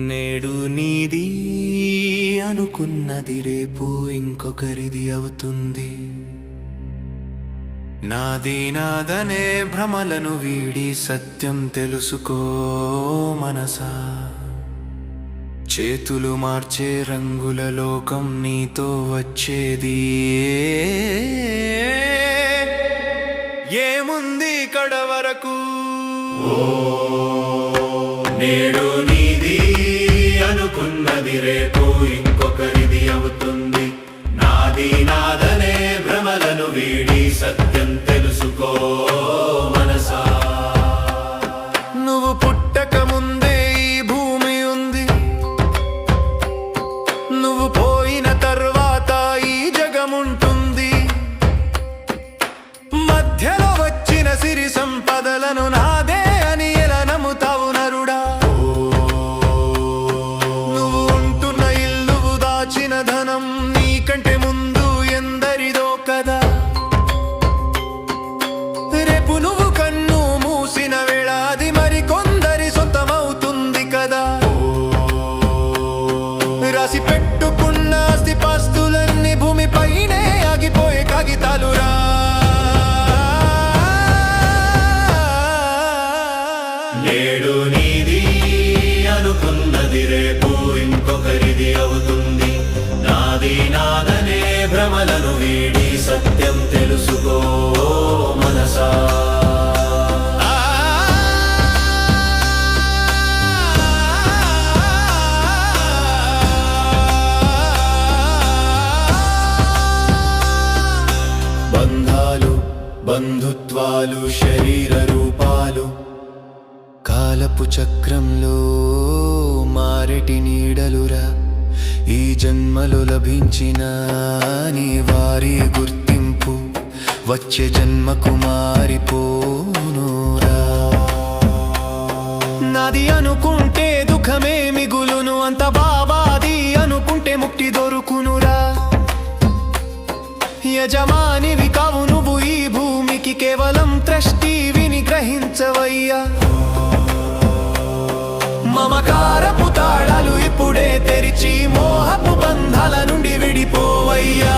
నేడు నీది అనుకున్నది రేపు ఇంకొకరిది అవుతుంది. నాది నాదనే భ్రమలను వీడి సత్యం తెలుసుకో మనసా. చేతులు మార్చే రంగుల లోకం నీతో వచ్చేది ఏముంది కడ వరకు. నేడు నీది అనుకున్నది రేపు ఇంకొకరిది అవుతుంది. నాది నాదనే భ్రమలను వీడి సత్యం తెలుసుకో మనసా. నువ్వు పుట్టక ముందే ఈ భూమి ఉంది, నువ్వు పోయిన తర్వాత ఈ జగముంటుంది. మధ్యలో వచ్చిన సిరి సంపదలను నాదే అని ఎలా నమ్ముతావు నరుడా. నువ్వు ఉంటున్న ఇల్లు దాచిన ధనం నీకంటే ముందు ఎందరిదో కదా. రేపు నువ్వు కన్ను మూసిన వేళ అది మరి కొందరి సొంతమవుతుంది కదా. రాసి పెట్టుకున్న ఆస్తి పాస్తులన్నీ భూమిపైనే ఆగిపోయే కాగితాలురా. నేడు నీది అనుకున్నది రేపు ఇంకొకరిది అవుతుంది. నాది నాదనే భ్రమలను వీడి సత్యం తెలుసుకో మనసా. బంధాలు బంధుత్వాలు శరీర రూపాలు కాలపు చక్రంలో మారెటి నీడలురా. ఈ జన్మలో లభించిన నీ వారి గుర్తింపు వచ్చే జన్మకు మారిపోనురా. నాది అనుకుంటే దుఃఖమే మిగులును, అంత బాబాది అనుకుంటే ముక్తి దొరుకునురా. యజమానివి కావు నువ్వు ఈ భూమికి, కేవలం త్రష్టివిని గ్రహించవయ్యా. మమకారపు తాళాలు ఇప్పుడే తెరిచి మోహపు బంధాల నుండి విడిపోవయ్యా.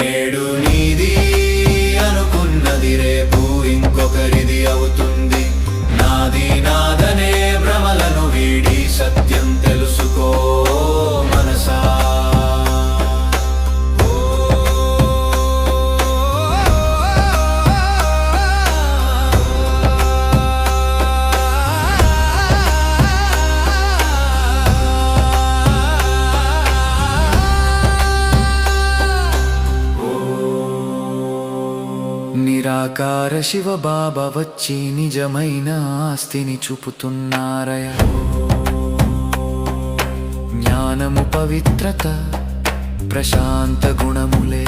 నేడు నీది అనుకున్నది రేపు ఇంకొకరిది అవుతుంది. నాది నాదనే భ్రమలను వీడి సత్యం తెలుసుకో మనసా. నిరాకార శివ బాబా వచ్చి నిజమైన ఆస్తిని చూపుతున్నారయ. జ్ఞానము పవిత్రత ప్రశాంత గుణములే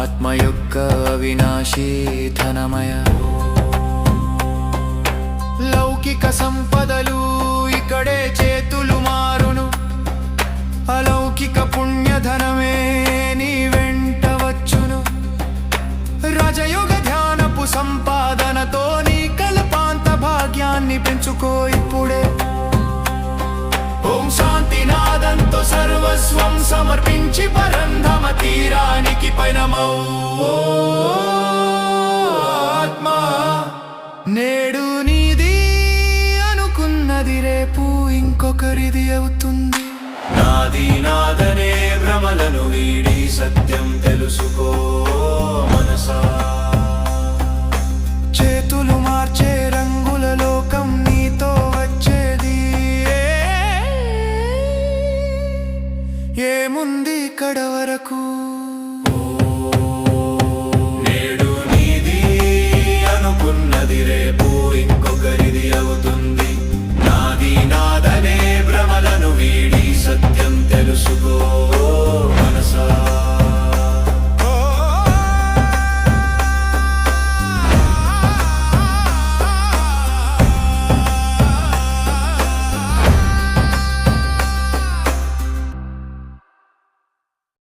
ఆత్మ యొక్క అవినాశీ ధనమయ. లౌకిక సంపదలు ఇక్కడే చేతులు మారును, అలౌకిక పుణ్యధనమే నీ వెంట వచ్చును. రాజయోగ ధ్యానపు సంపాదనతో నీ కల్పాంత భాగ్యాన్ని పెంచుకో ఇప్పుడే. ఓం శాంతి నాదంతో సర్వస్వం సమర్పించి పరంధామ తీరానికి పయనమౌ ఆత్మా. నేడు నీది అనుకున్నది రేపు ఇంకొకరిది అవుతుంది. నాది నాదనే భ్రమలను వీడి సత్యం తెలుసుకో